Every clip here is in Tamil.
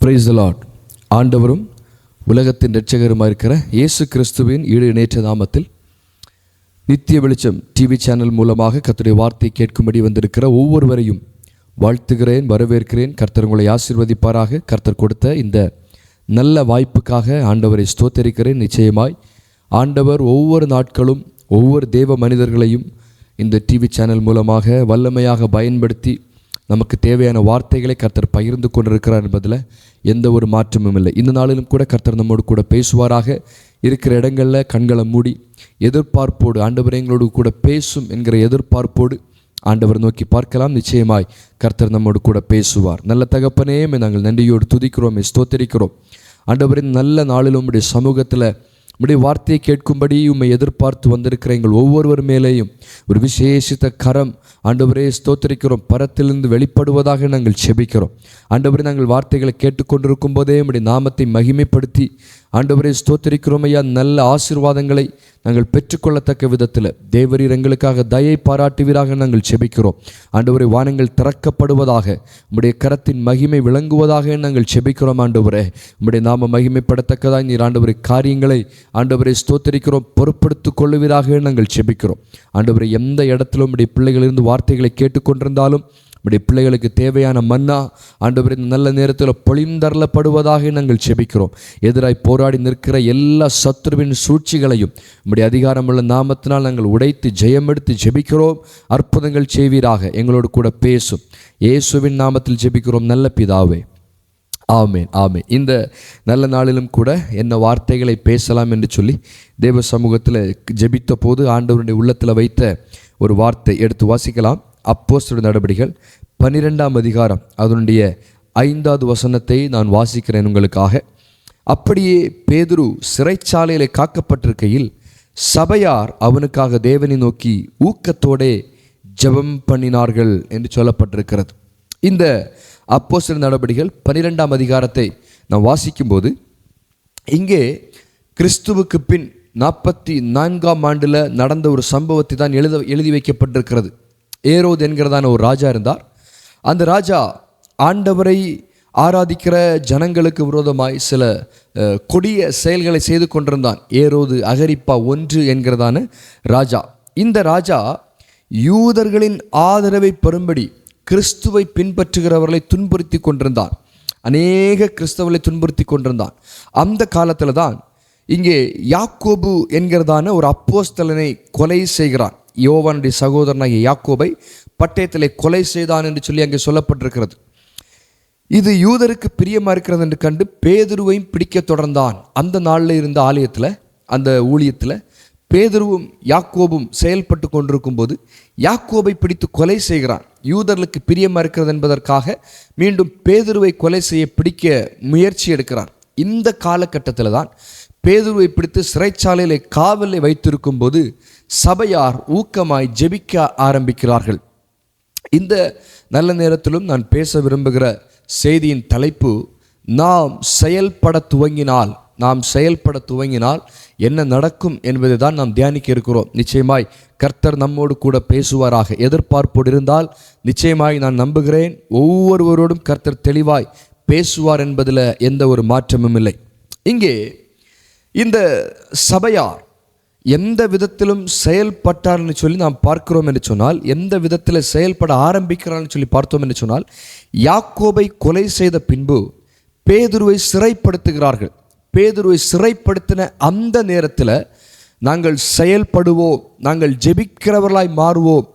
Praise the Lord. ஆண்டவரும் உலகத்தின் இரட்சகருமாக இருக்கிற இயேசு கிறிஸ்துவின் ஈடு இணையற்ற நாமத்தில் நித்திய வெளிச்சம் டிவி சேனல் மூலமாக கர்த்தருடைய வார்த்தை கேட்கும்படி வந்திருக்கிற ஒவ்வொருவரையும் வாழ்த்துகிறேன், வரவேற்கிறேன். கர்த்தர் உங்களை ஆசீர்வதிப்பாராக. கர்த்தர் கொடுத்த இந்த நல்ல வாய்ப்புக்காக ஆண்டவரை ஸ்தோத்தரிக்கிறேன். நிச்சயமாய் ஆண்டவர் ஒவ்வொரு நாட்களும் ஒவ்வொரு தேவ மனிதர்களையும் இந்த டிவி சேனல் மூலமாக வல்லமையாக பயன்படுத்தி நமக்கு தேவையான வார்த்தைகளை கர்த்தர் பகிர்ந்து கொண்டிருக்கிறார் என்பதில் எந்த ஒரு மாற்றமும் இல்லை. இந்த நாளிலும் கூட கர்த்தர் நம்மோடு கூட பேசுவாராக. இருக்கிற இடங்களில் கண்களை மூடி எதிர்பார்ப்போடு ஆண்டவர் எங்களோடு கூட பேசும் என்கிற எதிர்பார்ப்போடு ஆண்டவர் நோக்கி பார்க்கலாம். நிச்சயமாய் கர்த்தர் நம்மோடு கூட பேசுவார். நல்ல தகப்பனே, நாங்கள் நன்றியோடு துதிக்கிறோம், ஸ்தோத்திரிக்கிறோம். ஆண்டவரின் நல்ல நாளிலும் உம்முடைய சமூகத்தில் உம்முடைய வார்த்தையை கேட்கும்படி உம்மை எதிர்பார்த்து வந்திருக்கிற எங்கள் ஒவ்வொருவர் மேலேயும் ஒரு விசேஷித்த கரம் ஆண்டவரே ஸ்தோத்திரிக்கிறோம் பரத்திலிருந்து வெளிப்படுவதாக நாங்கள் செபிக்கிறோம். ஆண்டவரே, நாங்கள் வார்த்தைகளை கேட்டுக்கொண்டிருக்கும் போதே உம்முடைய நாமத்தை மகிமைப்படுத்தி ஆண்டவரே ஸ்தோத்திரிக்கிறோம் ஐயா. நல்ல ஆசீர்வாதங்களை நாங்கள் பெற்றுக்கொள்ளத்தக்க விதத்தில் தேவரீர் எங்களுக்காக தயை பாராட்டுவீராக நாங்கள் செபிக்கிறோம். ஆண்டவரே, வானங்கள் திறக்கப்படுவதாக, உம்முடைய கரத்தின் மகிமை விளங்குவதாக நாங்கள் செபிக்கிறோம். ஆண்டவரே, உம்முடைய நாம மகிமைப்படத்தக்கதாக நீர் ஆண்டவரே காரியங்களை ஆண்டவரை ஸ்தோத்தரிக்கிறோம் பொறுப்படுத்திக் கொள்ளுவீராக நாங்கள் செபிக்கிறோம். ஆண்டவரை, எந்த இடத்திலும் உம்முடைய பிள்ளைகளிலிருந்து வார்த்தைகளை கேட்டுக்கொண்டிருந்தாலும் உம்முடைய பிள்ளைகளுக்கு தேவையான மன்னா ஆண்டவரை நல்ல நேரத்தில் பொழிந்தரலப்படுவதாக நாங்கள் செபிக்கிறோம். எதிராய் போராடி நிற்கிற எல்லா சத்துருவின் சூழ்ச்சிகளையும் உம்முடைய அதிகாரமுள்ள நாமத்தினால் நாங்கள் உடைத்து ஜெயமெடுத்து ஜெபிக்கிறோம். அற்புதங்கள் செய்வீராக, எங்களோடு கூட பேசும். இயேசுவின் நாமத்தில் ஜெபிக்கிறோம் நல்ல பிதாவே, ஆமேன், ஆமேன். இந்த நல்ல நாளிலும் கூட என்ன வார்த்தைகளை பேசலாம் என்று சொல்லி தேவ சமூகத்தில் ஜெபித்த போது ஆண்டவருடைய உள்ளத்தில் வைத்த ஒரு வார்த்தை எடுத்து வாசிக்கலாம். அப்போஸ்தலர் நடபடிகள் 12ஆம் அதிகாரம் அதனுடைய 5வது வசனத்தை நான் வாசிக்கிறேன் உங்களுக்காக. அப்படியே பேதுரு சிறைச்சாலையில் காக்கப்பட்டிருக்கையில் சபையார் அவனுக்காக தேவனை நோக்கி ஊக்கத்தோடே ஜெபம் பண்ணினார்கள் என்று சொல்லப்பட்டிருக்கிறது. இந்த அப்போஸ்தலர் நடபடிகள் 12ஆம் அதிகாரத்தை நான் வாசிக்கும்போது இங்கே கிறிஸ்துவுக்கு பின் 44ஆம் ஆண்டில் நடந்த ஒரு சம்பவத்தை தான் எழுதி வைக்கப்பட்டிருக்கிறது. ஏரோது என்கிறதான ஒரு ராஜா இருந்தார். அந்த ராஜா ஆண்டவரை ஆராதிக்கிற ஜனங்களுக்கு விரோதமாய் சில கொடிய செயல்களை செய்து கொண்டிருந்தான். ஏரோது அகரிப்பா 1 என்கிறதான ராஜா. இந்த ராஜா யூதர்களின் ஆதரவை பெறும்படி கிறிஸ்துவை பின்பற்றுகிறவர்களை துன்புறுத்தி கொண்டிருந்தான். அநேக கிறிஸ்தவர்களை துன்புறுத்தி கொண்டிருந்தான். அந்த காலத்தில் தான் இங்கே யாக்கோபு என்கிறதான ஒரு அப்போஸ்தலனை கொலை செய்கிறான். யோவானுடைய சகோதரனாகிய யாக்கோபை பட்டயத்திலே கொலை செய்தான் என்று சொல்லி அங்கே சொல்லப்பட்டிருக்கிறது. இது யூதருக்கு பிரியமாக இருக்கிறது என்று கண்டு பேதுருவையும் பிடிக்க தொடர்ந்தான். அந்த நாளில் இருந்த ஆலயத்தில், அந்த ஊழியத்தில் பேதுருவும் யாக்கோபும் செயல்பட்டு கொண்டிருக்கும் போது யாக்கோபை பிடித்து கொலை செய்கிறான். யூதர்களுக்கு பிரியமாக இருக்கிறது என்பதற்காக மீண்டும் பேதுருவை கொலை செய்ய பிடிக்க முயற்சி எடுக்கிறான். இந்த காலகட்டத்தில் தான் பேதுருவை பிடித்து சிறைச்சாலையில் காவலில் வைத்திருக்கும் போது சபையார் ஊக்கமாய் ஜெபிக்க ஆரம்பிக்கிறார்கள். இந்த நல்ல நேரத்திலும் நான் பேச விரும்புகிற செய்தியின் தலைப்பு, நாம் செயல்பட துவங்கினால் என்ன நடக்கும் என்பதை தான் நாம் தியானிக்க இருக்கிறோம். நிச்சயமாய் கர்த்தர் நம்மோடு கூட பேசுவாராக. எதிர்பார்ப்போடு இருந்தால் நிச்சயமாய் நான் நம்புகிறேன் ஒவ்வொருவரோடும் கர்த்தர் தெளிவாய் பேசுவார் என்பதில் எந்த ஒரு மாற்றமும் இல்லை. இங்கே இந்த சபையார் எந்த விதத்திலும் செயல்பட்டார்னு சொல்லி நாம் பார்க்கிறோம் என்று சொன்னால், எந்த விதத்தில் செயல்பட ஆரம்பிக்கிறார்னு சொல்லி பார்த்தோம் என்று சொன்னால், யாக்கோபை கொலை செய்த பின்பு பேதுருவை சிறைப்படுத்துகிறார்கள். பேதுருவை சிறைப்படுத்தின அந்த நேரத்தில் நாங்கள் செயல்படுவோம், நாங்கள் ஜெபிக்கிறவர்களாய் மாறுவோம்,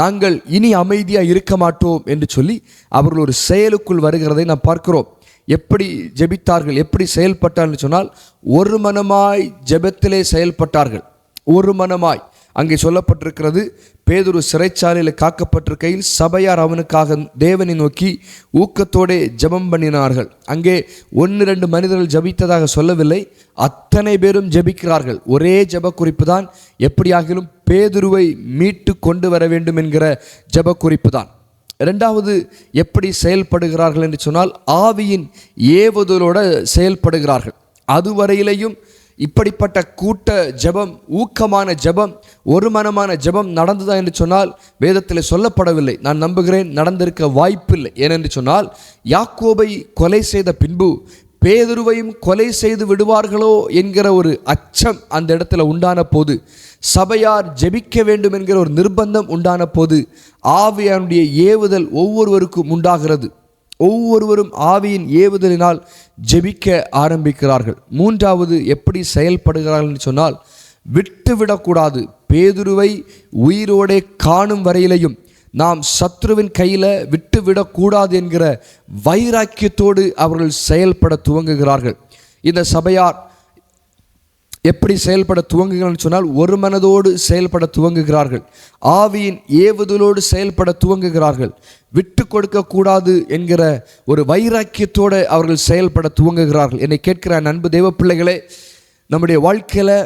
நாங்கள் இனி அமைதியாக இருக்க மாட்டோம் என்று சொல்லி அவர்கள் ஒரு செயலுக்குள் வருகிறதை நாம் பார்க்கிறோம். எப்படி ஜெபித்தார்கள், எப்படி செயல்பட்டார்கள் சொன்னால், ஒரு மனமாய் ஜெபத்திலே செயல்பட்டார்கள். ஒரு மனமாய் அங்கே சொல்லப்பட்டிருக்கிறது. பேதுரு சிறைச்சாலையில் காக்கப்பட்டிருக்கையில் சபையார் அவனுக்காக தேவனை நோக்கி ஊக்கத்தோடே ஜெபம் பண்ணினார்கள். அங்கே 1-2 மனிதர்கள் ஜெபித்ததாக சொல்லவில்லை, அத்தனை பேரும் ஜெபிக்கிறார்கள். ஒரே ஜெப குறிப்பு தான், எப்படியாகிலும் பேதுருவை மீட்டு கொண்டு வர வேண்டும் என்கிற ஜெப குறிப்பு தான். இரண்டாவது, எப்படி செயல்படுகிறார்கள் என்று சொன்னால், ஆவியின் ஏவுதலோடு செயல்படுகிறார்கள். அதுவரையிலையும் இப்படிப்பட்ட கூட்ட ஜெபம், ஊக்கமான ஜெபம், ஒரு மனமான ஜெபம் நடந்ததா என்று சொன்னால் வேதத்தில் சொல்லப்படவில்லை. நான் நம்புகிறேன் நடந்திருக்க வாய்ப்பில்லை. ஏனென்று சொன்னால் யாக்கோபை கொலை செய்த பின்பு பேதுருவையும் கொலை செய்து விடுவார்களோ என்கிற ஒரு அச்சம் அந்த இடத்துல உண்டான போது, சபையார் ஜெபிக்க வேண்டும் என்கிற ஒரு நிர்பந்தம் உண்டான போது ஆவியானுடைய ஏவுதல் ஒவ்வொருவருக்கும் உண்டாகிறது. ஒவ்வொருவரும் ஆவியின் ஏவுதலினால் ஜெபிக்க ஆரம்பிக்கிறார்கள். மூன்றாவது எப்படி செயல்படுகிறார்கள் என்று சொன்னால், விட்டுவிடக்கூடாது. பேதுருவை உயிரோடே காணும் வரையிலையும் நாம் சத்ருவின் கையில் விட்டுவிடக்கூடாது என்கிற வைராக்கியத்தோடு அவர்கள் செயல்பட துவங்குகிறார்கள். இந்த சபையார் எப்படி செயல்பட துவங்குகிறார்கள் சொன்னால், ஒரு மனதோடு செயல்பட துவங்குகிறார்கள். ஆவியின் ஏவுதலோடு செயல்பட துவங்குகிறார்கள். விட்டு கொடுக்கக்கூடாது என்கிற ஒரு வைராக்கியத்தோடு அவர்கள் செயல்பட துவங்குகிறார்கள். என்னை கேட்கிற அன்பு தேவ பிள்ளைகளே, நம்முடைய வாழ்க்கையில்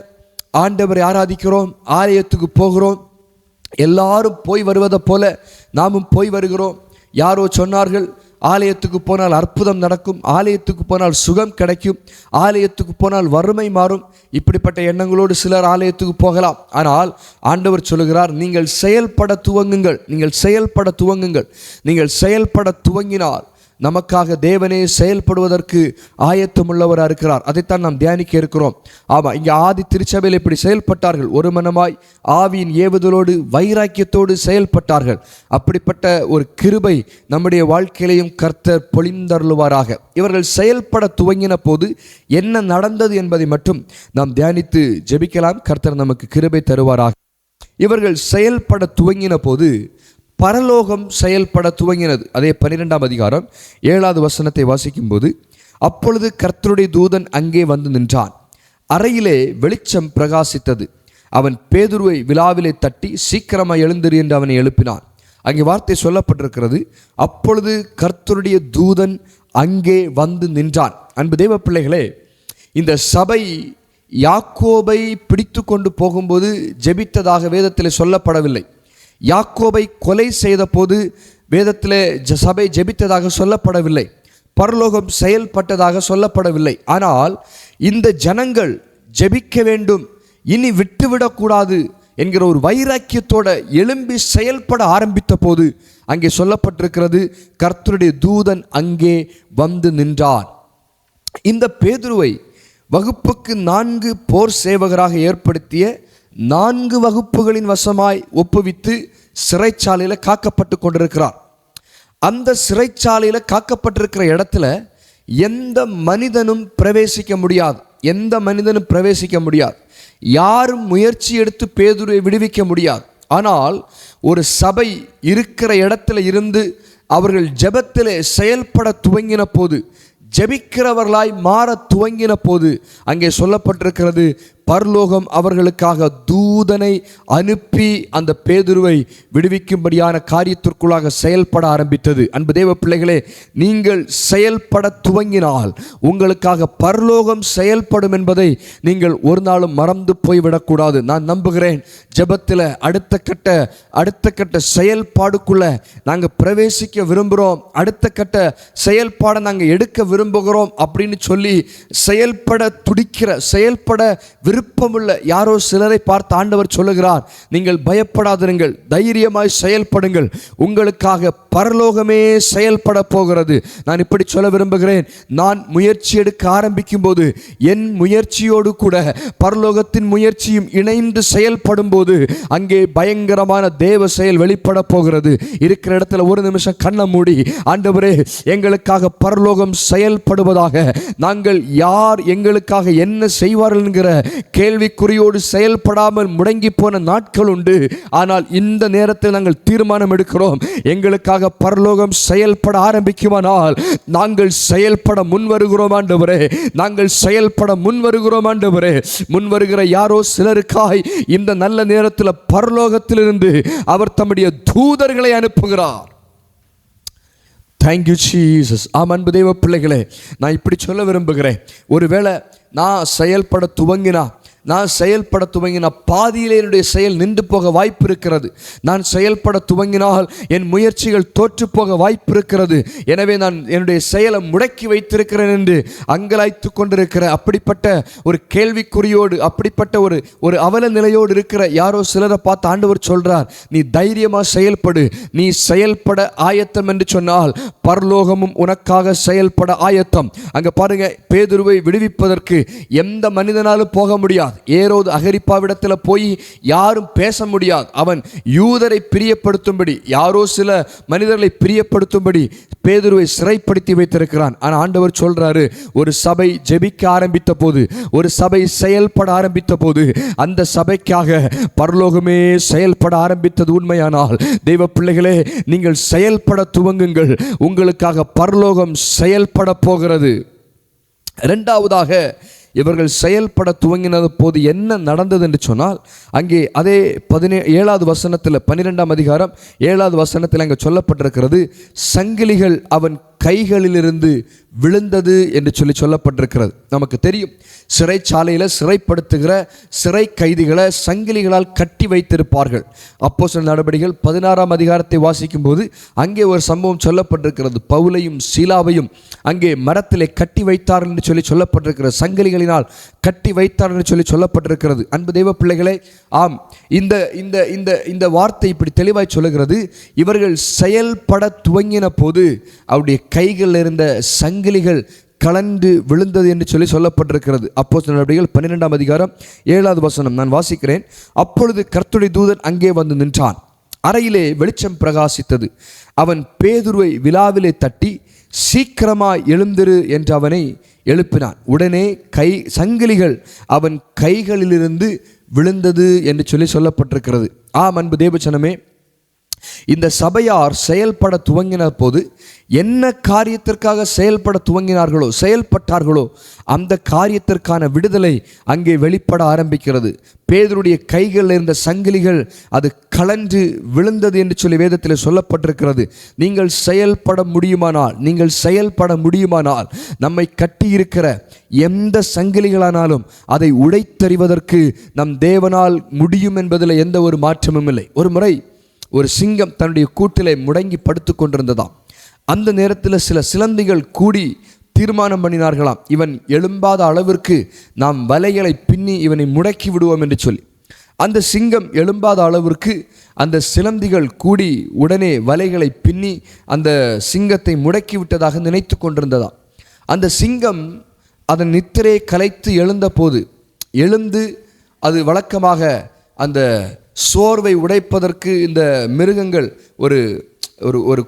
ஆண்டவரை ஆராதிக்கிறோம், ஆலயத்துக்கு போகிறோம், எல்லாரும் போய் வருவதை போல நாமும் போய் வருகிறோம். யாரோ சொன்னார்கள், ஆலயத்துக்கு போனால் அற்புதம் நடக்கும், ஆலயத்துக்கு போனால் சுகம் கிடைக்கும், ஆலயத்துக்கு போனால் வறுமை மாறும். இப்படிப்பட்ட எண்ணங்களோடு சிலர் ஆலயத்துக்கு போகலாம். ஆனால் ஆண்டவர் சொல்லுகிறார், நீங்கள் செயல்பட துவங்குங்கள், நீங்கள் செயல்பட துவங்குங்கள். நீங்கள் செயல்பட துவங்கினால் நமக்காக தேவனே செயல்படுவதற்கு ஆயத்தமுள்ளவராக இருக்கிறார். அதைத்தான் நாம் தியானிக்க இருக்கிறோம். ஆமாம், இங்கே ஆதி திருச்சபையில் இப்படி செயல்பட்டார்கள். ஒரு மனமாய் ஆவியின் ஏவுதலோடு வைராக்கியத்தோடு செயல்பட்டார்கள். அப்படிப்பட்ட ஒரு கிருபை நம்முடைய வாழ்க்கையிலையும் கர்த்தர் பொழிந்தருளுவாராக. இவர்கள் செயல்பட துவங்கின போது என்ன நடந்தது என்பதை மட்டும் நாம் தியானித்து ஜெபிக்கலாம். கர்த்தர் நமக்கு கிருபை தருவாராக. இவர்கள் செயல்பட துவங்கின போது பரலோகம் செயல்பட துவங்கினது. அதே 12ஆம் அதிகாரம் 7வது வசனத்தை வாசிக்கும் போது, அப்பொழுது கர்த்தருடைய தூதன் அங்கே வந்து நின்றான். அறையிலே வெளிச்சம் பிரகாசித்தது. அவன் பேதுருவை விலாவிலே தட்டி, சீக்கிரமாக எழுந்திரு என்று அவனை எழுப்பினான். அங்கே வார்த்தை சொல்லப்பட்டிருக்கிறது, அப்பொழுது கர்த்தருடைய தூதன் அங்கே வந்து நின்றான். அன்பு தேவ பிள்ளைகளே, இந்த சபை யாக்கோபை பிடித்து கொண்டு போகும்போது ஜெபித்ததாக வேதத்தில் சொல்லப்படவில்லை. யாக்கோபை கொலை செய்த போது வேதத்திலே சபை ஜெபித்ததாக சொல்லப்படவில்லை. பரலோகம் செயல்பட்டதாக சொல்லப்படவில்லை. ஆனால் இந்த ஜனங்கள் ஜெபிக்க வேண்டும், இனி விட்டுவிடக்கூடாது என்கிற ஒரு வைராக்கியத்தோட எழும்பி செயல்பட ஆரம்பித்த போது அங்கே சொல்லப்பட்டிருக்கிறது, கர்த்தருடைய தூதன் அங்கே வந்து நின்றார். இந்த பேதுருவை வகுப்புக்கு 4 போர் சேவகராக ஏற்படுத்திய 4 வகுப்புகளின் வசமாய் ஒப்புவித்து சிறைச்சாலையில் காக்கப்பட்டு கொண்டிருக்கிறார். அந்த சிறைச்சாலையில் காக்கப்பட்டிருக்கிற இடத்துல எந்த மனிதனும் பிரவேசிக்க முடியாது. எந்த மனிதனும் பிரவேசிக்க முடியாது. யாரும் முயற்சி எடுத்து பேதுருவை விடுவிக்க முடியாது. ஆனால் ஒரு சபை இருக்கிற இடத்துல இருந்து அவர்கள் ஜெபத்திலே செயல்பட துவங்கின போது, ஜெபிக்கிறவர்களாய் மாற துவங்கின போது அங்கே சொல்லப்பட்டிருக்கிறது, பரலோகம் அவர்களுக்காக தூதனை அனுப்பி அந்த பேதுருவை விடுவிக்கும்படியான காரியத்திற்குள்ளாக செயல்பட ஆரம்பித்தது. அன்பு தேவ பிள்ளைகளே, நீங்கள் செயல்பட துவங்கினால் உங்களுக்காக பரலோகம் செயல்படும் என்பதை நீங்கள் ஒரு நாளும் மறந்து போய்விடக்கூடாது. நான் நம்புகிறேன், ஜெபத்தில் அடுத்த கட்ட செயல்பாடுக்குள்ள நாங்கள் பிரவேசிக்க விரும்புகிறோம், அடுத்த கட்ட செயல்பாடை நாங்கள் எடுக்க விரும்புகிறோம் அப்படின்னு சொல்லி செயல்பட துடிக்கிற, செயல்பட விருப்பமுள்ள யாரோ சிலரை பார்த்து ஆண்டவர் சொல்லுகிறார், நீங்கள் பயப்படாதிருங்கள், தைரியமாய் செயல்படுங்கள், உங்களுக்காக பரலோகமே செயல்பட போகிறது. நான் இப்படி சொல்ல விரும்புகிறேன், நான் முயற்சி எடுக்க ஆரம்பிக்கும் போது என் முயற்சியோடு கூட பரலோகத்தின் முயற்சியும் இணைந்து செயல்படும் போது அங்கே பயங்கரமான தேவ செயல் வெளிப்பட போகிறது. இருக்கிற இடத்துல ஒரு நிமிஷம் கண்ணை மூடி, ஆண்டவரே எங்களுக்காக பரலோகம் செயல்படுவதாக, நாங்கள் யார் எங்களுக்காக என்ன செய்வார்கள் என்கிற கேள்விக்குறியோடு செயல்படாமல் முடங்கி போன நாட்கள் உண்டு. ஆனால் இந்த நேரத்தில் நாங்கள் தீர்மானம் எடுக்கிறோம், எங்களுக்காக பரலோகம் செயல்பட ஆரம்பிக்குமானால் நாங்கள் செயல்பட முன் வருகிறோம் ஆண்டவரே, நாங்கள் செயல்பட முன் வருகிறோம் ஆண்டவரே. முன் வருகிற யாரோ சிலருக்காய் இந்த நல்ல நேரத்தில் பரலோகத்திலிருந்து அவர் தம்முடைய தூதர்களை அனுப்புகிறார். Thank you Jesus. ஆம் அன்பு தெய்வ பிள்ளைகளே, நான் இப்படி சொல்ல விரும்புகிறேன், ஒருவேளை நான் செயல்பட துவங்கினா, நான் செயல்பட துவங்கின பாதியிலே என்னுடைய செயல் நின்று போக வாய்ப்பு இருக்கிறது. நான் செயல்பட துவங்கினால் என் முயற்சிகள் தோற்று போக வாய்ப்பு இருக்கிறது. எனவே நான் என்னுடைய செயலை முடக்கி வைத்திருக்கிறேன் என்று அங்கலாய்த்து கொண்டிருக்கிற அப்படிப்பட்ட ஒரு கேள்விக்குறியோடு, அப்படிப்பட்ட ஒரு அவல நிலையோடு இருக்கிற யாரோ சிலரை பார்த்து ஆண்டவர் சொல்றார், நீ தைரியமா செயல்படு, நீ செயல்பட ஆயத்தம் என்று சொன்னால் பரலோகமும் உனக்காக செயல்பட ஆயத்தம். அங்க பாருங்க, பேதுருவை விடுவிப்பதற்கு எந்த மனிதனாலும் போக முடியாது. ஏரோது அகிரிப்பாவிடத்தில் போய் யாரும் பேச முடியாது. அவன் யூதரை பிரியப்படுத்தும்படி, யாரோ சில மனிதர்களை பிரியப்படுத்தும்படி பேதுருவை சிறைப்படுத்தி வைத்திருக்கிறான். ஆனால் ஆண்டவர் சொல்றாரு, ஒரு சபை ஜெபிக்க ஆரம்பித்த போது, ஒரு சபை செயல்பட ஆரம்பித்த போது, அந்த சபைக்காக பரலோகமே செயல்பட ஆரம்பித்தது உண்மையானால், தெய்வ பிள்ளைகளே, நீங்கள் செயல்பட துவங்குங்கள். உங்களுக்காக பரலோகம் செயல்பட போகிறது. இரண்டாவதாக, இவர்கள் செயல்பட துவங்கினது போது என்ன நடந்தது என்று சொன்னால், அங்கே அதே 7வது வசனத்தில், 12ஆம் அதிகாரம் 7வது வசனத்தில் அங்கே சொல்லப்பட்டிருக்கிறது, சங்கிலிகள் அவன் கைகளிலிருந்து விழுந்தது என்று சொல்லப்பட்டிருக்கிறது. நமக்கு தெரியும், சிறைச்சாலையில் சிறைப்படுத்துகிற சிறை கைதிகளை சங்கிலிகளால் கட்டி வைத்திருப்பார்கள். அப்போஸ்தலர் நடபடிகள் 16ஆம் அதிகாரத்தை வாசிக்கும் போது அங்கே ஒரு சம்பவம் சொல்லப்பட்டிருக்கிறது. பவுலையும் சீலாவையும் அங்கே மரத்திலே கட்டி வைத்தார்கள் என்று சொல்லப்பட்டிருக்கிற, சங்கிலிகளினால் கட்டி வைத்தார்கள் என்று சொல்லப்பட்டிருக்கிறது. அன்பு தெய்வ பிள்ளைகளே, ஆம், இந்த வார்த்தை இப்படி தெளிவாய் சொல்லுகிறது. இவர்கள் செயல்பட துவங்கின போது அவருடைய கைகளில் இருந்த சங்கிலிகள் கலந்து விழுந்தது என்று சொல்லப்பட்டிருக்கிறது. அப்போஸ்தலர் நடபடிகள் 12ஆம் அதிகாரம் 7வது வசனம் நான் வாசிக்கிறேன். அப்பொழுது கர்த்தருடைய தூதன் அங்கே வந்து நின்றான். அறையிலே வெளிச்சம் பிரகாசித்தது. அவன் பேதுருவை விலாவிலே தட்டி, சீக்கிரமாய் எழுந்திரு என்று அவனை எழுப்பினான். உடனே சங்கிலிகள் அவன் கைகளிலிருந்து விழுந்தது என்று சொல்லப்பட்டிருக்கிறது. ஆம், அன்பு தேவஜனமே, இந்த சபையார் செயல்பட துவங்கின போது என்ன காரியத்திற்காக செயல்பட்டார்களோ அந்த காரியத்திற்கான விடுதலை அங்கே வெளிப்பட ஆரம்பிக்கிறது. பேதுருடைய கைகளில் இருந்த சங்கிலிகள் அது கலன்று விழுந்தது என்று வேதத்தில் சொல்லப்பட்டிருக்கிறது. நீங்கள் செயல்பட முடியுமானால் நம்மை கட்டியிருக்கிற எந்த சங்கிலிகளானாலும் அதை உடைத்தறிவதற்கு நம் தேவனால் முடியும் என்பதில் எந்த ஒரு மாற்றமும் இல்லை. ஒரு முறை ஒரு சிங்கம் தன்னுடைய கூட்டிலே முடங்கி படுத்து கொண்டிருந்ததாம். அந்த நேரத்தில் சில சிலந்திகள் கூடி தீர்மானம் பண்ணினார்களாம், இவன் எழும்பாத அளவிற்கு நாம் வலைகளை பின்னி இவனை முடக்கி விடுவோம் என்று சொல்லி. அந்த சிங்கம் எழும்பாத அளவிற்கு அந்த சிலந்திகள் கூடி உடனே வலைகளை பின்னி அந்த சிங்கத்தை முடக்கி விட்டதாக நினைத்து கொண்டிருந்ததாம். அந்த சிங்கம் அதன் நித்திரையை கலைத்து எழுந்து அது வழக்கமாக அந்த சோர்வை உடைப்பதற்கு இந்த மிருகங்கள் ஒரு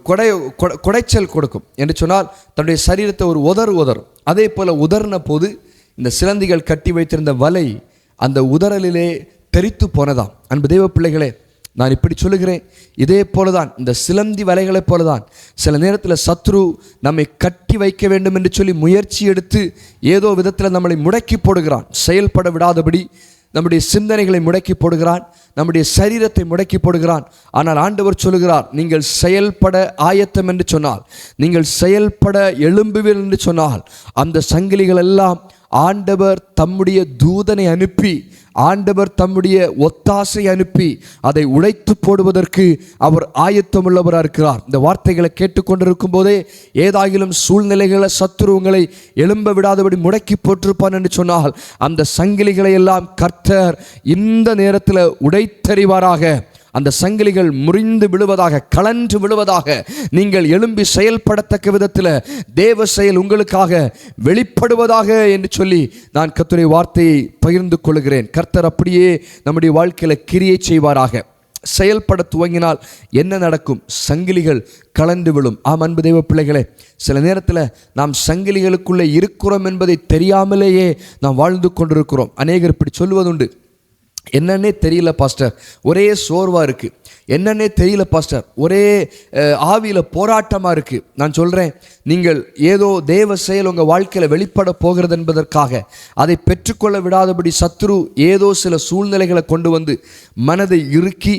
குடைச்சல் கொடுக்கும் என்று சொன்னால் தன்னுடைய சரீரத்தை ஒரு உதறும். அதே போல் உதறின போது இந்த சிலந்திகள் கட்டி வைத்திருந்த வலை அந்த உதறலிலே தெரித்து போனதாம். அன்பு தெய்வ பிள்ளைகளே, நான் இப்படி சொல்லுகிறேன், இதே போலதான், இந்த சிலந்தி வலைகளைப் போலதான் சில நேரத்தில் சத்ரு நம்மை கட்டி வைக்க வேண்டும் என்று சொல்லி முயற்சி எடுத்து ஏதோ விதத்தில் நம்மளை முடக்கி போடுகிறான். செயல்பட விடாதபடி நம்முடைய சிந்தனைகளை முடக்கி போடுகிறான், நம்முடைய சரீரத்தை முடக்கி போடுகிறான். ஆனால் ஆண்டவர் சொல்லுகிறார், நீங்கள் செயல்பட ஆயத்தம் என்று சொன்னால், நீங்கள் செயல்பட எழும்புவீர்கள் என்று சொன்னால், அந்த சங்கிலிகள் எல்லாம் ஆண்டவர் தம்முடைய தூதனை அனுப்பி, ஆண்டவர் தம்முடைய ஒத்தாசை அனுப்பி அதை உடைத்து போடுவதற்கு அவர் ஆயத்தமுள்ளவராக இருக்கிறார். இந்த வார்த்தைகளை கேட்டுக்கொண்டிருக்கும் போதே ஏதாயிலும் சூழ்நிலைகளை சத்துரு உங்களை எழும்ப விடாதபடி முடக்கி போட்டிருப்பான் என்று சொன்னால், அந்த சங்கிலிகளை எல்லாம் கர்த்தர் இந்த நேரத்தில் உடைத்தறிவாராக. அந்த சங்கிலிகள் முறிந்து விழுவதாக, கலன்று விழுவதாக, நீங்கள் எழும்பி செயல்படத்தக்க விதத்தில் தேவ செயல் உங்களுக்காக வெளிப்படுவதாக என்று சொல்லி நான் கர்த்தருடைய வார்த்தையை பகிர்ந்து கொள்கிறேன். கர்த்தர் அப்படியே நம்முடைய வாழ்க்கையில் கிரியை செய்வாராக. செயல்பட துவங்கினால் என்ன நடக்கும்? சங்கிலிகள் கலந்து விழும். ஆம், அன்பு தெய்வ பிள்ளைகளே, சில நேரத்தில் நாம் சங்கிலிகளுக்குள்ளே இருக்கிறோம் என்பதை தெரியாமலேயே நாம் வாழ்ந்து கொண்டிருக்கிறோம். அநேகர் இப்படி சொல்வதுண்டு, என்னன்னே தெரியல பாஸ்டர், ஒரே சோர்வாக இருக்குது, என்னன்னே தெரியல பாஸ்டர், ஒரே ஆவியில் போராட்டமாக இருக்குது. நான் சொல்கிறேன், நீங்கள் ஏதோ தேவ செயல் உங்கள் வாழ்க்கையில் வெளிப்பட போகிறது என்பதற்காக அதை பெற்றுக்கொள்ள விடாதபடி சத்துரு ஏதோ சில சூழ்நிலைகளை கொண்டு வந்து மனதை இறுக்கி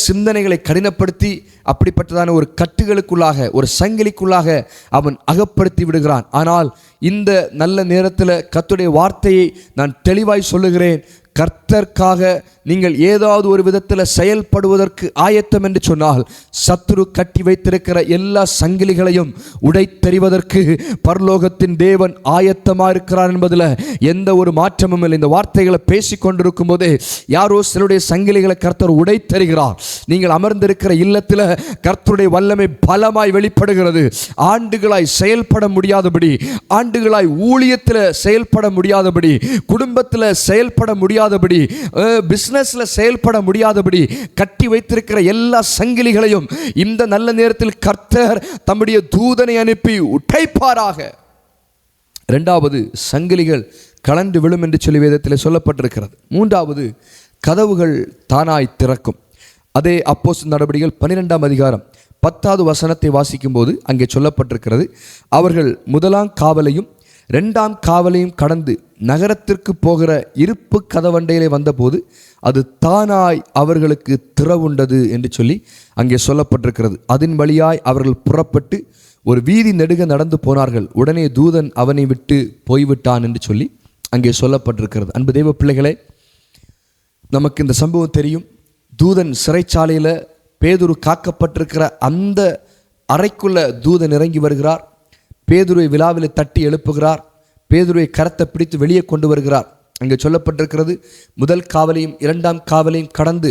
சிந்தனைகளை கடினப்படுத்தி அப்படிப்பட்டதான ஒரு கட்டுகளுக்குள்ளாக, ஒரு சங்கிலிக்குள்ளாக அவன் அகப்படுத்தி விடுகிறான். ஆனால் இந்த நல்ல நேரத்தில் கர்த்தருடைய வார்த்தையை நான் தெளிவாய் சொல்லுகிறேன். கர்த்தர்க்காக நீங்கள் ஏதாவது ஒரு விதத்தில் செயல்படுவதற்கு ஆயத்தம் என்று சொன்னால், சத்துரு கட்டி வைத்திருக்கிற எல்லா சங்கிலிகளையும் உடைத்தெறிவதற்கு பரலோகத்தின் தேவன் ஆயத்தமாக இருக்கிறார் என்பதில் எந்த ஒரு மாற்றமும் இல்லை. இந்த வார்த்தைகளை பேசி கொண்டிருக்கும் போதே யாரோ சிலருடைய சங்கிலிகளை கர்த்தர் உடைத்தெறிகிறார். நீங்கள் அமர்ந்திருக்கிற இல்லத்தில் கர்த்தருடைய வல்லமை பலமாய் வெளிப்படுகிறது. ஆண்டுகளாய் செயல்பட முடியாதபடி, ஆண்டுகளாய் ஊழியத்தில் செயல்பட முடியாதபடி, குடும்பத்தில் செயல்பட முடியாதபடி, பிசினஸ்ல செயல்பட முடியாதபடி கட்டி வைத்திருக்கிற எல்லா சங்கிலிகளையும் இந்த நல்ல நேரத்தில் கர்த்தர் தம்முடைய தூதனை அனுப்பி உடைப்பாராக. இரண்டாவது, சங்கிலிகள் கலண்டு விழும் என்று சொல்லி வேதத்தில் சொல்லப்பட்டிருக்கிறது. மூன்றாவது, கதவுகள் தானாய் திறக்கும். அதே அப்போஸ்தலர் நடபடிகள் 12ஆம் அதிகாரம் 10வது வசனத்தை வாசிக்கும் போது அங்கே சொல்லப்பட்டிருக்கிறது, அவர்கள் முதலாம் காவலையும் 2ஆம் காவலையும் கடந்து நகரத்திற்கு போகிற இருப்பு கதவண்டையிலே வந்தபோது அது தானாய் அவர்களுக்கு திறவுண்டது என்று சொல்லி அங்கே சொல்லப்பட்டிருக்கிறது. அதன் வழியாய் அவர்கள் புறப்பட்டு ஒரு வீதி நெடுக நடந்து போனார்கள். உடனே தூதன் அவனை விட்டு போய்விட்டான் என்று சொல்லி அங்கே சொல்லப்பட்டிருக்கிறது. அன்பு தேவ பிள்ளைகளே, நமக்கு இந்த சம்பவம் தெரியும். தூதன் சிறைச்சாலையில் பேதுரு காக்கப்பட்டிருக்கிற அந்த அறைக்குள்ள தூதன் இறங்கி வருகிறார். பேதுருவை விழாவில் தட்டி எழுப்புகிறார். பேதுருவை கரத்தை பிடித்து வெளியே கொண்டு வருகிறார். அங்கே சொல்லப்பட்டிருக்கிறது, முதல் காவலையும் 2ஆம் காவலையும் கடந்து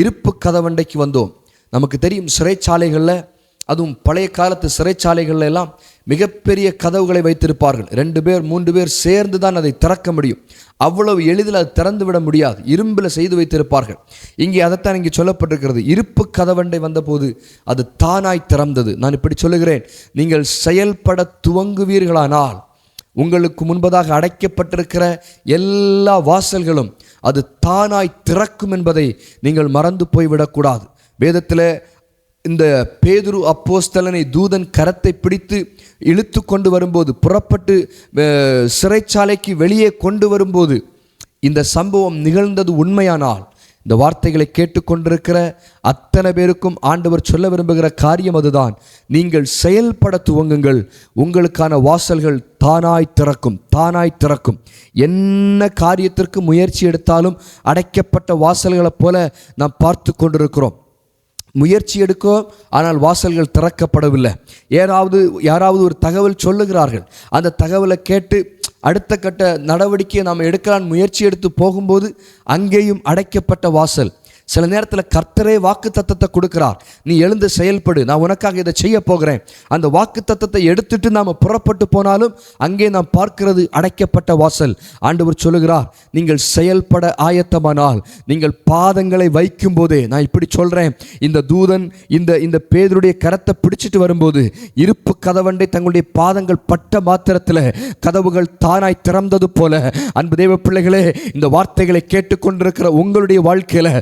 இருப்பு கதவண்டைக்கு வந்தோம். நமக்கு தெரியும், சிறைச்சாலைகளில், அதுவும் பழைய காலத்து சிறைச்சாலைகள் எல்லாம் மிகப்பெரிய கதவுகளை வைத்திருப்பார்கள். 2 பேர் 3 பேர் சேர்ந்து தான் அதை திறக்க முடியும். அவ்வளவு எளிதில் அது திறந்து விட முடியாது. இரும்பில் செய்து வைத்திருப்பார்கள். இங்கே அதைத்தான் இங்கே சொல்லப்பட்டிருக்கிறது. இருப்பு கதவண்டை வந்தபோது அது தானாய் திறந்தது. நான் இப்படி சொல்லுகிறேன், நீங்கள் செயல்பட துவங்குவீர்களானால் உங்களுக்கு முன்பதாக அடைக்கப்பட்டிருக்கிற எல்லா வாசல்களும் அது தானாய் திறக்கும் என்பதை நீங்கள் மறந்து போய்விடக்கூடாது. வேதத்தில் இந்த பேதுரு அப்போஸ்தலனை தூதன் கரத்தை பிடித்து இழுத்து கொண்டு வரும்போது, புறப்பட்டு சிறைச்சாலைக்கு வெளியே கொண்டு வரும்போது இந்த சம்பவம் நிகழ்ந்தது உண்மையானால், இந்த வார்த்தைகளை கேட்டுக்கொண்டிருக்கிற அத்தனை பேருக்கும் ஆண்டவர் சொல்ல விரும்புகிற காரியம் அதுதான். நீங்கள் செயல்பட துவங்குங்கள், உங்களுக்கான வாசல்கள் தானாய் திறக்கும், தானாய் திறக்கும். என்ன காரியத்திற்கு முயற்சி எடுத்தாலும் அடைக்கப்பட்ட வாசல்களைப் போல நாம் பார்த்து கொண்டிருக்கிறோம். முயற்சி எடுக்கும், ஆனால் வாசல்கள் திறக்கப்படவில்லை. யாராவது ஒரு தகவல் சொல்லுகிறார்கள். அந்த தகவலை கேட்டு அடுத்த கட்ட நடவடிக்கையை நாம் எடுக்கலான்னு முயற்சி எடுத்து போகும்போது அங்கேயும் அடைக்கப்பட்ட வாசல். சில நேரத்தில் கர்த்தரே வாக்கு தத்தத்தை கொடுக்கிறார். நீ எழுந்து செயல்படு, நான் உனக்காக இதை செய்ய போகிறேன். அந்த வாக்கு தத்தத்தை எடுத்துட்டு நாம் புறப்பட்டு போனாலும் அங்கே நாம் பார்க்கிறது அடைக்கப்பட்ட வாசல். ஆண்டவர் சொல்லுகிறார், நீங்கள் செயல்பட ஆயத்தமானால், நீங்கள் பாதங்களை வைக்கும் போதே, நான் இப்படி சொல்கிறேன், இந்த தூதன் இந்த பேதுருடைய கரத்தை பிடிச்சிட்டு வரும்போது இருப்பு கதவண்டை தங்களுடைய பாதங்கள் பட்ட மாத்திரத்தில் கதவுகள் தானாய் திறந்தது போல, அன்பு தேவ பிள்ளைகளே, இந்த வார்த்தைகளை கேட்டுக்கொண்டிருக்கிற உங்களுடைய வாழ்க்கையில்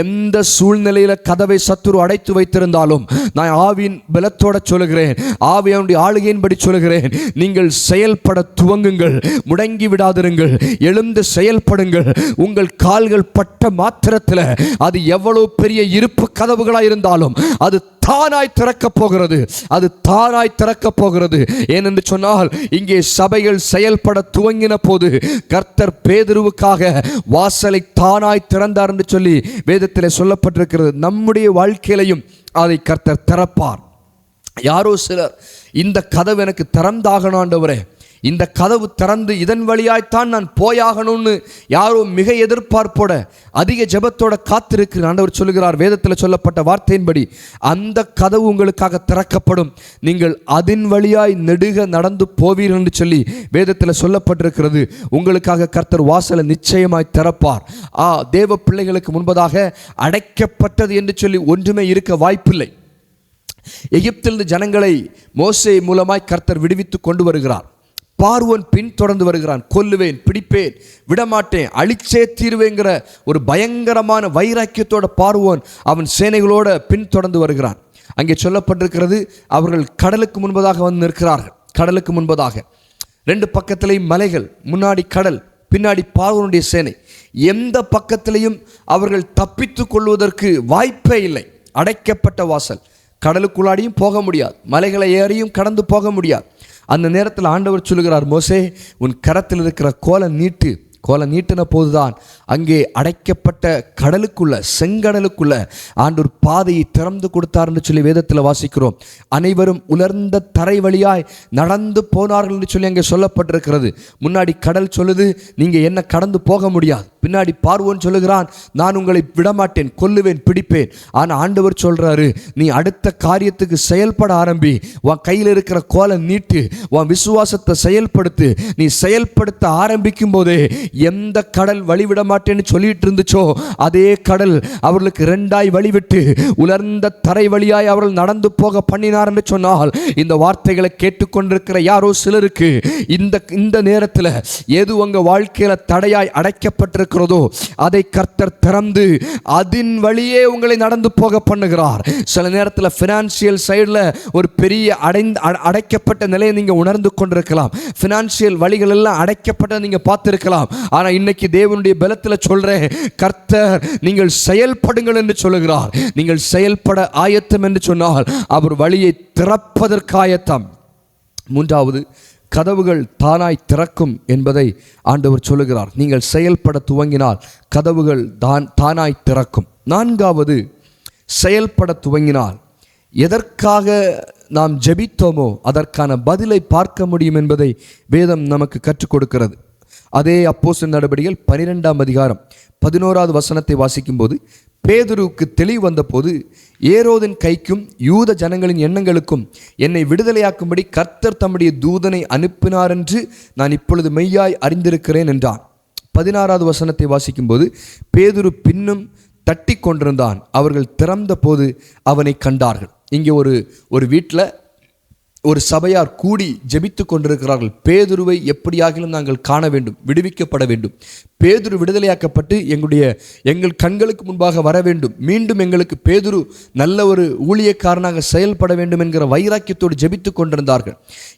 எந்த சூழ்நிலையில கதவை சத்துரு அடைத்து வைத்திருந்தாலும் நான் ஆவியின் பலத்தோட சொல்லுகிறேன், ஆவியானுடைய ஆளுகையின்படி சொல்லுகிறேன், நீங்கள் செயல்பட துவங்குங்கள், முடங்கி விடாதிருங்கள், எழுந்து செயல்படுங்கள். உங்கள் கால்கள் பட்ட மாத்திரத்தில் அது எவ்வளவு பெரிய இருப்பு கதவுகளாக இருந்தாலும் அது தானாய் திறக்கப் போகிறது, அது தானாய் திறக்கப் போகிறது. ஏனென்று சொன்னால், இங்கே சபைகள் செயல்பட துவங்கின போது கர்த்தர் பேதுருவுக்காக வாசலை தானாய் திறந்தார் என்று சொல்லி வேதத்தில் சொல்லப்பட்டிருக்கிறது. நம்முடைய வாழ்க்கையிலையும் அதை கர்த்தர் திறப்பார். யாரோ சிலர், இந்த கதவு எனக்கு திறந்தாகணும் ஆண்டவரே, இந்த கதவு திறந்து இதன் வழியாய்த்தான் நான் போயாகணும்னு யாரோ மிக எதிர்பார்ப்போட அதிக ஜெபத்தோட காத்திருக்கிற ஆண்டவர் சொல்லுகிறார். வேதத்தில் சொல்லப்பட்ட வார்த்தையின்படி அந்த கதவு உங்களுக்காக திறக்கப்படும், நீங்கள் அதன் வழியாய் நெடுக நடந்து போவீர்கள் என்று சொல்லி வேதத்தில் சொல்லப்பட்டிருக்கிறது. உங்களுக்காக கர்த்தர் வாசலை நிச்சயமாய் திறப்பார். தேவ பிள்ளைகளுக்கு முன்பதாக அடைக்கப்பட்டது என்று சொல்லி ஒன்றுமே இருக்க வாய்ப்பில்லை. எகிப்திலிருந்து ஜனங்களை மோசே மூலமாய் கர்த்தர் விடுவித்து கொண்டு வருகிறார். பார்வோன் பின் தொடர்ந்து வருகிறான். கொல்லுவேன், பிடிப்பேன், விடமாட்டேன், அழிச்சே தீர்வேங்கிற ஒரு பயங்கரமான வைராக்கியத்தோட பார்வோன் அவன் சேனைகளோட பின் தொடர்ந்து வருகிறான். அங்கே சொல்லப்பட்டிருக்கிறது, அவர்கள் கடலுக்கு முன்பதாக வந்து நிற்கிறார்கள். கடலுக்கு முன்பதாக 2 பக்கத்திலையும் மலைகள், முன்னாடி கடல், பின்னாடி பார்வோனுடைய சேனை. எந்த பக்கத்திலையும் அவர்கள் தப்பித்து கொள்வதற்கு வாய்ப்பே இல்லை. அடைக்கப்பட்ட வாசல். கடலுக்குள்ளாடியும் போக முடியாது, மலைகளை ஏறியும் கடந்து போக முடியாது. அந்த நேரத்தில் ஆண்டவர் சொல்லுகிறார், மோசே, உன் கரத்தில் இருக்கிற கோலை நீட்டு, கோலை நீட்டின போதுதான் அங்கே அடைக்கப்பட்ட கடலுக்குள்ள, செங்கடலுக்குள்ள ஆண்டவர் பாதையை திறந்து கொடுத்தார்னு சொல்லி வேதத்தில் வாசிக்கிறோம். அனைவரும் உலர்ந்த தரை வழியாய் நடந்து போனார்கள் என்று சொல்லி அங்கே சொல்லப்பட்டிருக்கிறது. முன்னாடி கடல் சொல்லுது, நீங்க என்ன கடந்து போக முடியாது. பின்னாடி பார்வோன் சொல்லுகிறான், நான் உங்களை விடமாட்டேன், கொல்லுவேன், பிடிப்பேன். ஆனால் ஆண்டவர் சொல்றாரு, நீ அடுத்த காரியத்துக்கு செயல்பட ஆரம்பி. உன் கையில் இருக்கிற கோலை நீட்டு, உன் விசுவாசத்தை செயல்படுத்து. நீ செயல்படுத்த ஆரம்பிக்கும் போதே எந்த கடல் வழிவிட மாட்டேன்னு சொல்லிட்டு இருந்துச்சோ அதே கடல் அவர்களுக்கு இரண்டாய் வழிவிட்டு உலர்ந்த தரை வழியாய் அவர்கள் நடந்து போக பண்ணினார் என்று சொன்னால், இந்த வார்த்தைகளை கேட்டுக்கொண்டிருக்கிற யாரோ சிலருக்கு இந்த நேரத்தில் எது உங்க வாழ்க்கையில தடையாய் அடைக்கப்பட்டிருக்கிறதோ அதை கர்த்தர் திறந்து அதன் வழியே உங்களை நடந்து போக பண்ணுகிறார். சில நேரத்தில் பினான்சியல் சைடில் ஒரு பெரிய அடைக்கப்பட்ட நிலையை நீங்க உணர்ந்து கொண்டிருக்கலாம். பினான்சியல் வழிகள் எல்லாம் அடைக்கப்பட்ட நீங்க பார்த்திருக்கலாம். ஆனா இன்னைக்கு தேவனுடைய பலத்தில் சொல்றேன், கர்த்தர் நீங்கள் செயல்படுங்கள் என்று சொல்லுகிறார். நீங்கள் செயல்பட ஆயத்தம் என்று சொன்னால் அவர் வழியை திறப்பதற்கு ஆயத்தம். மூன்றாவது, கதவுகள் தானாய் திறக்கும் என்பதை ஆண்டவர் சொல்லுகிறார். நீங்கள் செயல்பட துவங்கினால் கதவுகள் தானாய் திறக்கும். நான்காவது, செயல்பட துவங்கினால் எதற்காக நாம் ஜெபித்தோமோ அதற்கான பதிலை பார்க்க முடியும் என்பதை வேதம் நமக்கு கற்றுக் கொடுக்கிறது. அதே அப்போஸ்தலர் நடபடிகள் 12ஆம் அதிகாரம் 11வது வசனத்தை வாசிக்கும் போது, பேதுருவுக்கு தெளிவு வந்தபோது, ஏரோதின் கைக்கும் யூத ஜனங்களின் எண்ணங்களுக்கும் என்னை விடுதலையாக்கும்படி கர்த்தர் தம்முடைய தூதனை அனுப்பினார் என்று நான் இப்பொழுது மெய்யாய் அறிந்திருக்கிறேன் என்றான். 16வது வசனத்தை வாசிக்கும் போது, பேதுரு பின்னும் தட்டி கொண்டிருந்தான். அவர்கள் திறந்த போது அவனை கண்டார்கள். இங்கே ஒரு வீட்டில் ஒரு சபையார் கூடி ஜெபித்து கொண்டிருக்கிறார்கள். பேதுருவை எப்படியாகிலும் நாங்கள் காண வேண்டும், விடுவிக்கப்பட வேண்டும். பேதுரு விடுதலையாக்கப்பட்டு எங்கள் கண்களுக்கு முன்பாக வர வேண்டும். மீண்டும் எங்களுக்கு பேதுரு நல்ல ஒரு ஊழியக்காரனாக செயல்பட வேண்டும் என்கிற வைராக்கியத்தோடு ஜெபித்து கொண்டிருந்தார்கள்.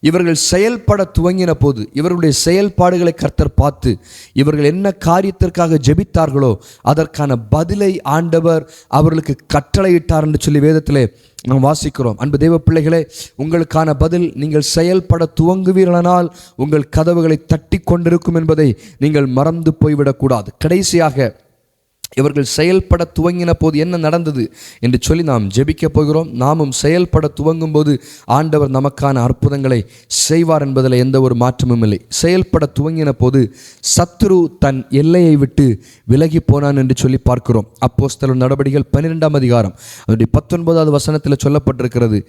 இவர்கள் செயல்பட துவங்கின போது இவர்களுடைய செயல்பாடுகளை கர்த்தர் பார்த்து, இவர்கள் என்ன காரியத்திற்காக ஜெபித்தார்களோ அதற்கான பதிலை ஆண்டவர் அவர்களுக்கு கட்டளையிட்டார் என்று சொல்லி வேதத்திலே நாம் வாசிக்கிறோம். அன்பு தேவ பிள்ளைகளே, உங்களுக்கான பதில் நீங்கள் செயல்பட துவங்குவீர்களானால் உங்கள் கதவுகளை தட்டி கொண்டிருக்கும் என்பதை நீங்கள் மறந்து போய்விடக்கூடாது. கடைசியாக, இவர்கள் செயல்பட துவங்கின போது என்ன நடந்தது என்று சொல்லி நாம் ஜெபிக்க போகிறோம். நாமும் செயல்பட துவங்கும் போது ஆண்டவர் நமக்கான அற்புதங்களை செய்வார் என்பதில் எந்த ஒரு மாற்றமும் இல்லை. செயல்பட துவங்கின போது சத்துரு தன் எல்லையை விட்டு விலகி போனான் என்று சொல்லி பார்க்கிறோம். அப்போஸ்தலர் நடபடிகள் 12ஆம் அதிகாரம் அதனுடைய 19வது வசனத்தில் சொல்லப்பட்டிருக்கிறது,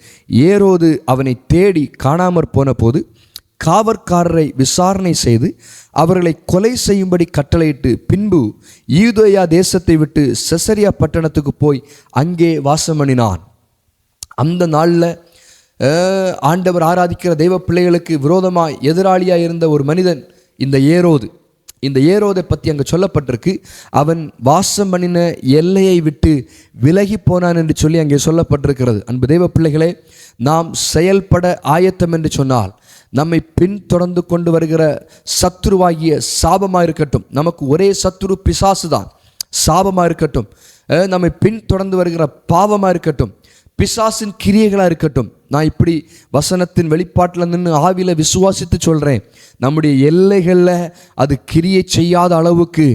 ஏரோது அவனை தேடி காணாமற் போன போது காவற்காரரை விசாரணை செய்து அவர்களை கொலை செய்யும்படி கட்டளையிட்டு பின்பு யூதேயா தேசத்தை விட்டு செசரியா பட்டணத்துக்கு போய் அங்கே வாசம் பண்ணினான். அந்த நாளில் ஆண்டவர் ஆராதிக்கிற தெய்வ பிள்ளைகளுக்கு விரோதமாய் எதிராளியாக இருந்த ஒரு மனிதன் இந்த ஏரோது. இந்த ஏரோதை பற்றி அங்கே சொல்லப்பட்டிருக்கு. அவன் வாசம் பண்ணின எல்லையை விட்டு விலகி போனான் என்று சொல்லி அங்கே சொல்லப்பட்டிருக்கிறது. அன்பு தெய்வ பிள்ளைகளே, நாம் செயல்பட ஆயத்தம் என்று சொன்னால் நம்மை பின்தொடர்ந்து கொண்டு வருகிற சத்துருவாகிய சாபமாக இருக்கட்டும், நமக்கு ஒரே சத்துரு பிசாசு தான், சாபமாக இருக்கட்டும், நம்மை பின்தொடர்ந்து வருகிற பாவமாக இருக்கட்டும், பிசாசின் கிரியைகளாக இருக்கட்டும், நான் இப்படி வசனத்தின் வெளிப்பாட்டில் நின்று ஆவியில் விசுவாசித்து சொல்கிறேன், நம்முடைய எல்லைகளில் அது கிரியை செய்யாத அளவுக்கு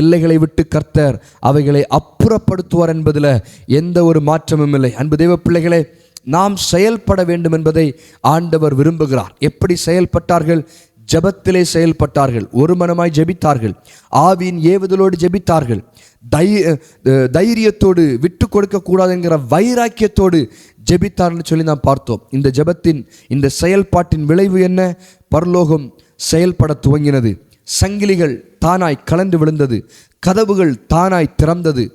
எல்லைகளை விட்டு கர்த்தர் அவைகளை அப்புறப்படுத்துவார் என்பதில் எந்த ஒரு மாற்றமும் இல்லை. அன்பு தெய்வ பிள்ளைகளே, நாம் செயல்பட வேண்டும் என்பதை ஆண்டவர் விரும்புகிறார். எப்படி செயல்பட்டார்கள்? ஜெபத்திலே செயல்பட்டார்கள், ஒரு மனமாய் ஜெபித்தார்கள், ஆவியின் ஏவுதலோடு ஜெபித்தார்கள், தைரியத்தோடு விட்டு கொடுக்க கூடாது என்கிற வைராக்கியத்தோடு ஜெபித்தார்னு சொல்லி நாம் பார்த்தோம். இந்த ஜெபத்தின் இந்த செயல்பாட்டின் விளைவு என்ன? பரலோகம் செயல்பட துவங்கினது. சங்கிலிகள் தானாய் கலந்து விழுந்தது, கதவுகள் தானாய் திறந்தது.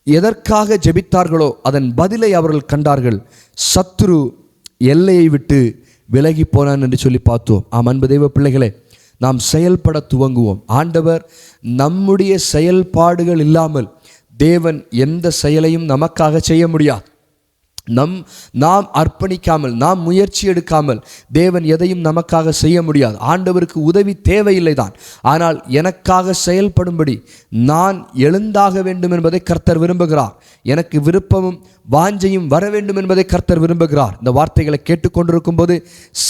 எதற்காக ஜெபித்தார்களோ அதன் பதிலை அவர்கள் கண்டார்கள். சத்துரு எல்லையை விட்டு விலகி போனான் என்று சொல்லி பார்த்தோம். ஆம், அன்பு தெய்வ பிள்ளைகளே, நாம் செயல்பட துவங்குவோம். ஆண்டவர் நம்முடைய செயல்பாடுகள் இல்லாமல் தேவன் எந்த செயலையும் நமக்காக செய்ய முடியாது. நாம் அர்ப்பணிக்காமல், நாம் முயற்சி எடுக்காமல் தேவன் எதையும் நமக்காக செய்ய முடியாது. ஆண்டவருக்கு உதவி தேவையில்லை தான். ஆனால் எனக்காக செயல்படும்படி நான் எழுந்தாக வேண்டும் என்பதை கர்த்தர் விரும்புகிறார். எனக்கு விருப்பமும் வாஞ்சையும் வர வேண்டும் என்பதை கர்த்தர் விரும்புகிறார். இந்த வார்த்தைகளை கேட்டுக்கொண்டிருக்கும் போது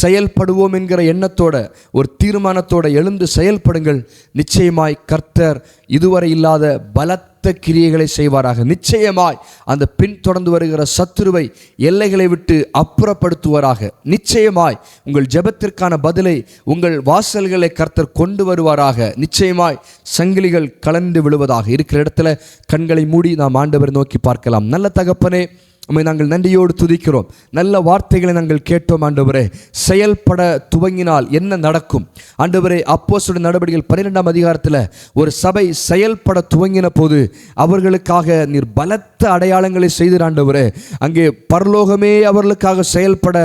செயல்படுவோம் என்கிற எண்ணத்தோட, ஒரு தீர்மானத்தோட எழுந்து செயல்படுங்கள். நிச்சயமாய் கர்த்தர் இதுவரை இல்லாத பலத்த கிரியைகளை செய்வாராக. நிச்சயமாய் அந்த பின்தொடர்ந்து வருகிற சத்துருவை எல்லைகளை விட்டு அப்புறப்படுத்துவாராக. நிச்சயமாய் உங்கள் ஜெபத்திற்கான பதிலை உங்கள் வாசல்களை கர்த்தர் கொண்டு வருவாராக. நிச்சயமாய் சங்கிலிகள் கலந்து விழுவதாக. இருக்கிற இடத்துல கண்களை மூடி நாம் ஆண்டவரை நோக்கி பார்க்கலாம். நல்ல தகப்பனே, உம்மை நாங்கள் நன்றியோடு துதிக்கிறோம். நல்ல வார்த்தைகளை நாங்கள் கேட்டோம் ஆண்டவரே. செயல்பட துவங்கினால் என்ன நடக்கும் ஆண்டவரே? அப்போஸ்தலர் நடவடிக்கைகள் 12ஆம் அதிகாரத்தில் ஒரு சபை செயல்பட துவங்கின போது அவர்களுக்காக நீர் பலத்த அடையாளங்களை செய்து ஆண்டவரே, அங்கே பரலோகமே அவர்களுக்காக செயல்பட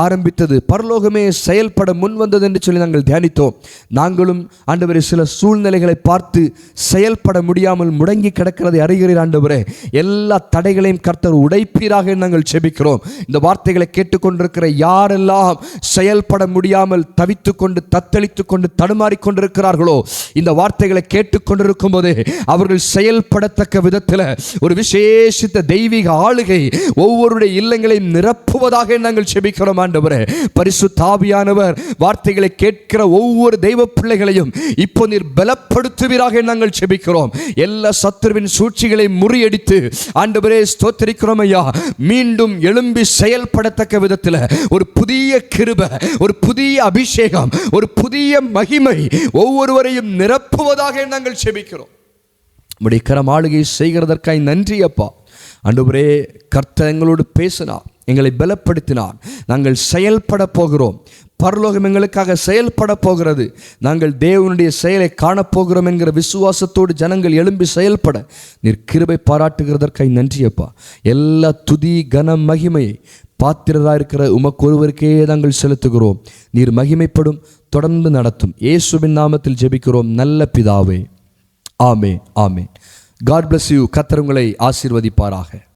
ஆரம்பித்தது. பரலோகமே செயல்பட முன் வந்தது என்று சொல்லி நாங்கள் தியானித்தோம். நாங்களும் ஆண்டவரே சில சூழ்நிலைகளை பார்த்து செயல்பட முடியாமல் முடங்கி கிடக்கிறதை அறிகிறீர் ஆண்டவரே. எல்லா தடைகளையும் கர்த்தர் உடைப்பீராக நாங்கள் செபிக்கிறோம். இந்த வார்த்தைகளை கேட்டுக்கொண்டிருக்கிற யாரெல்லாம் செயல்பட முடியாமல் தவித்துக் கொண்டு தத்தளித்துக் கொண்டு தடுமாறி கொண்டிருக்கிறார்களோ, இந்த வார்த்தைகளை கேட்டுக்கொண்டிருக்கும் போதே அவர்கள் செயல்படத்தக்க விதத்தில் ஒரு விசேஷித்த தெய்வீக ஆளுகை ஒவ்வொருடைய இல்லங்களையும் நிரப்புவதாக நாங்கள் செபிக்கிறோம் ஆண்டவரே. பரிசுத்த ஆவியானவர் வார்த்தைகளை கேட்கிற ஒவ்வொரு தெய்வ பிள்ளைகளையும் இப்போ நீர் பலப்படுத்துவீராக நாங்கள் செபிக்கிறோம். எல்லா சத்துருவின் சூழ்ச்சிகளை முறியடித்து ஆண்டவரே ஸ்தோத்திரிக்கிறோம் ஐயா. மீண்டும் எழும்பி செயல்படத்தக்க விதத்தில் ஒரு புதிய கிருபை, ஒரு புதிய அபிஷேகம், ஒரு புதிய மகிமை ஒவ்வொருவரையும் நிரப்புவதாக நாங்கள் செபிக்கிறோம். உம்முடைய கரம் ஆளுகை செய்கிறதற்காய் நன்றி அப்பா. ஆண்டவரே, கர்த்தர் எங்களோடு பேசினார், எங்களை பலப்படுத்தினார். நாங்கள் செயல்பட போகிறோம். பரலோகம் எங்களுக்காக செயல்பட போகிறது. நாங்கள் தேவனுடைய செயலை காணப்போகிறோம் என்கிற விசுவாசத்தோடு ஜனங்கள் எழும்பி செயல்பட நீர் கிருபை பாராட்டுகிறதற்காய் நன்றியப்பா. எல்லா துதி கன மகிமையை பாத்திரராக இருக்கிற உமக்கு ஒருவருக்கே நாங்கள் செலுத்துகிறோம். நீர் மகிமைப்படும், தொடர்ந்து நடத்தும். இயேசுவின் நாமத்தில் ஜெபிக்கிறோம் நல்ல பிதாவே. ஆமென், ஆமென். God bless you. கர்த்தர் உங்களை ஆசீர்வதிப்பாராக.